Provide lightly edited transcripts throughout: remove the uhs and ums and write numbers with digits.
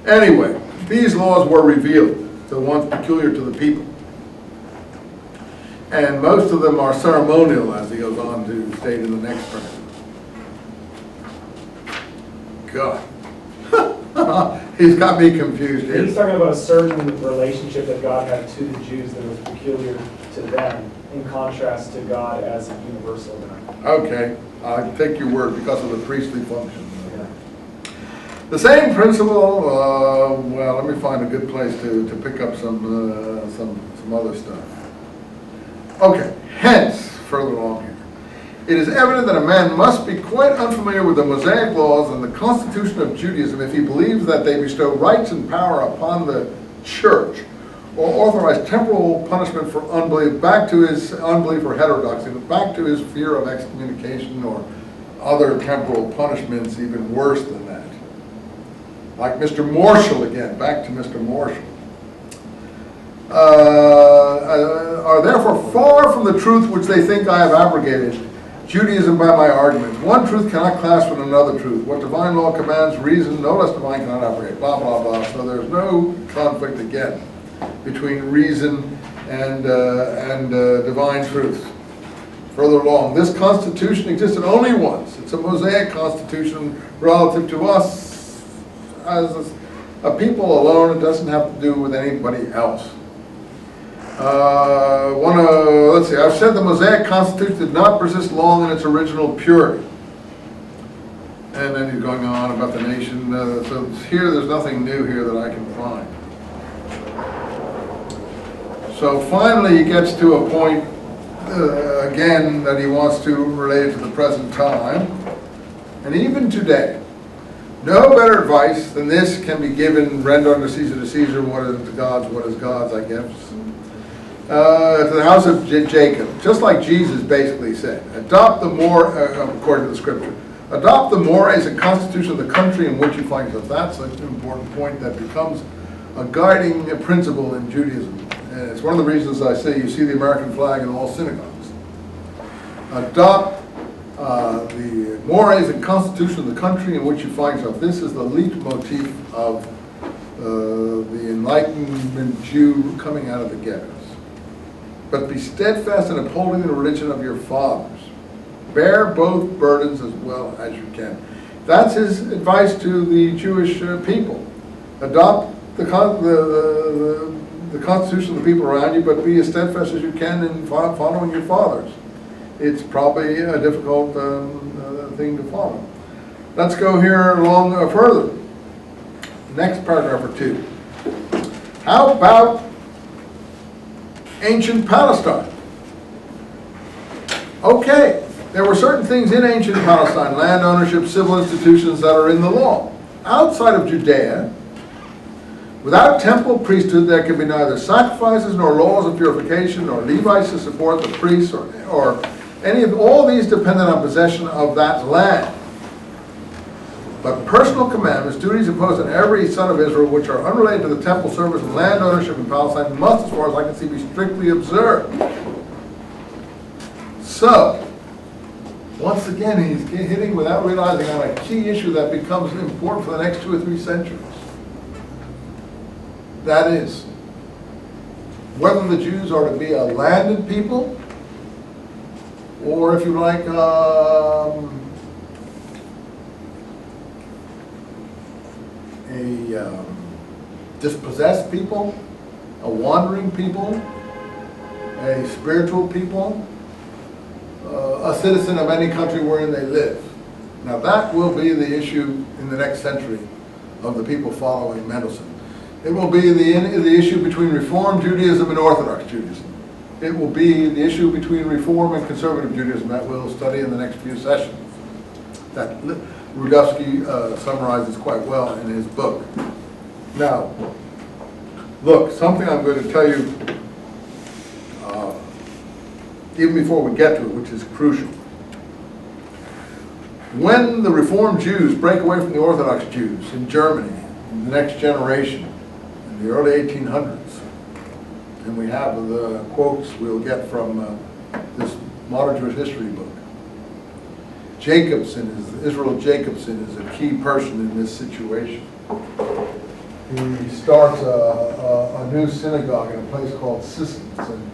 Anyway, these laws were revealed, the ones peculiar to the people. And most of them are ceremonial, as he goes on to state in the next paragraph. God. He's got me confused here. He's talking about a certain relationship that God had to the Jews that was peculiar to them, in contrast to God as a universal God. Okay, I take your word because of the priestly function. Yeah. The same principle, well, let me find a good place to pick up some other stuff. Okay, hence, further along here, it is evident that a man must be quite unfamiliar with the Mosaic laws and the constitution of Judaism if he believes that they bestow rights and power upon the church, or authorize temporal punishment for unbelief, back to his unbelief or heterodoxy, back to his fear of excommunication or other temporal punishments even worse than that. Like Mr. Marshall again, back to Mr. Marshall. Are therefore far from the truth which they think I have abrogated Judaism by my arguments. One truth cannot clash with another truth. What divine law commands, reason no less divine cannot abrogate. Blah, blah, blah. So there's no conflict again between reason and divine truth. Further along, this constitution existed only once. It's a Mosaic constitution relative to us as a people alone. It doesn't have to do with anybody else. Let's see, I've said the Mosaic Constitution did not persist long in its original purity. And then he's going on about the nation. So here, there's nothing new here that I can find. So finally, he gets to a point, again, that he wants to relate it to the present time. And even today, no better advice than this can be given: render unto Caesar to Caesar, what is to God's, what is God's, I guess. To the house of Jacob, just like Jesus basically said, adopt the according to the scripture, adopt the mores and constitution of the country in which you find yourself. That's an important point that becomes a guiding principle in Judaism. And it's one of the reasons I say you see the American flag in all synagogues. Adopt the mores and constitution of the country in which you find yourself. This is the leitmotif of the Enlightenment Jew coming out of the ghettos. But be steadfast in upholding the religion of your fathers. Bear both burdens as well as you can. That's his advice to the Jewish people. Adopt the constitution of the people around you, but be as steadfast as you can in following your fathers. It's probably a difficult thing to follow. Let's go here along further. Next paragraph or two. How about ancient Palestine? Okay, there were certain things in ancient Palestine, land ownership, civil institutions, that are in the law. Outside of Judea, without temple priesthood, there can be neither sacrifices nor laws of purification nor Levites to support the priests or any of all these dependent on possession of that land. But personal commandments, duties imposed on every son of Israel, which are unrelated to the temple service and land ownership in Palestine, must, as far as I can see, be strictly observed. So, once again, he's hitting without realizing on a key issue that becomes important for the next 2 or 3 centuries. That is, whether the Jews are to be a landed people, or if you like, a dispossessed people, a wandering people, a spiritual people, a citizen of any country wherein they live. Now that will be the issue in the next century of the people following Mendelssohn. It will be the issue between Reform Judaism and Orthodox Judaism. It will be the issue between Reform and Conservative Judaism that we'll study in the next few sessions. That Rudowski summarizes quite well in his book. Now, look, something I'm going to tell you even before we get to it, which is crucial. When the Reformed Jews break away from the Orthodox Jews in Germany, in the next generation, in the early 1800s, and we have the quotes we'll get from this modern Jewish history book. Israel Jacobson is a key person in this situation. he starts a new synagogue in a place called Sissons, and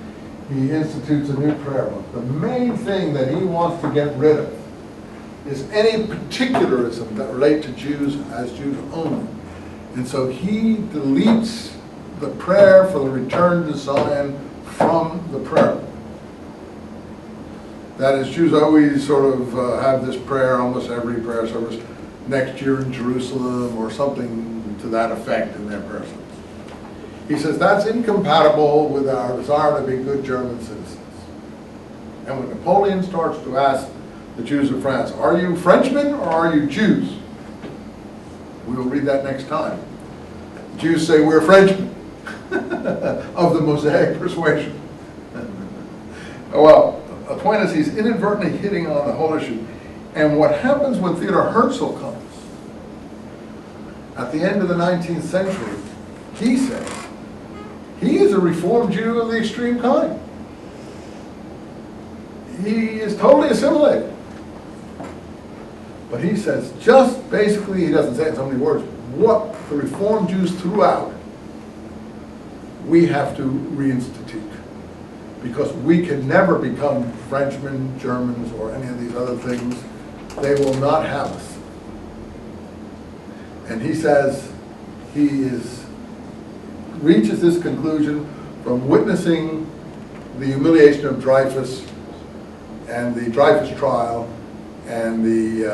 he institutes a new prayer book. The main thing that he wants to get rid of is any particularism that relate to Jews as Jews only. And so he deletes the prayer for the return to Zion from the prayer book. That is, Jews always sort of have this prayer, almost every prayer service, next year in Jerusalem, or something to that effect in their prayer service. He says that's incompatible with our desire to be good German citizens. And when Napoleon starts to ask the Jews of France, are you Frenchmen or are you Jews? We will read that next time. The Jews say we're Frenchmen of the Mosaic persuasion. Well, the point is he's inadvertently hitting on the whole issue. And what happens when Theodor Herzl comes at the end of the 19th century, he says he is a Reformed Jew of the extreme kind. He is totally assimilated. But he says, just basically, he doesn't say it in so many words, what the Reformed Jews threw out, we have to reinstitute. Because we can never become Frenchmen, Germans, or any of these other things. They will not have us. And he says he reaches this conclusion from witnessing the humiliation of Dreyfus and the Dreyfus trial and the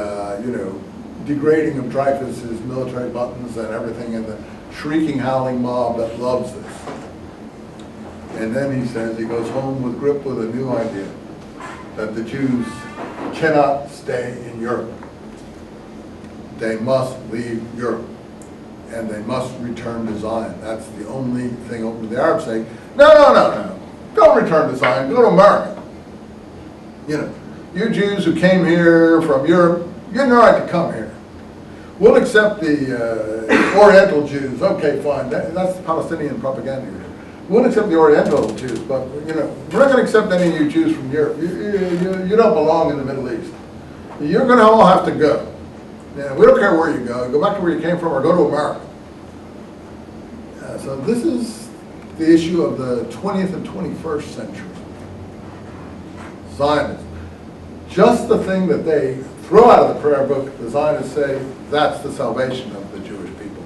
degrading of Dreyfus's military buttons and everything, and the shrieking, howling mob that loves this. And then he says he goes home with grip with a new idea, that the Jews cannot stay in Europe. They must leave Europe, and they must return to Zion. That's the only thing open to the Arabs say, no. Don't return to Zion, go to America. You Jews who came here from Europe, you have no right to come here. We'll accept the Oriental Jews. Okay, fine, that's the Palestinian propaganda here. We'll accept the Oriental Jews, but we're not going to accept any of you Jews from Europe. You don't belong in the Middle East. You're going to all have to go. We don't care where you go. Go back to where you came from, or go to America. So this is the issue of the 20th and 21st century. Zionism. Just the thing that they throw out of the prayer book, the Zionists say, that's the salvation of the Jewish people.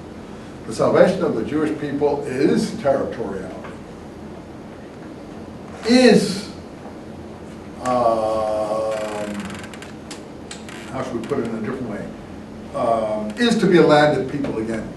The salvation of the Jewish people is territoriality. Is, how should we put it in a different way, is to be a landed people again.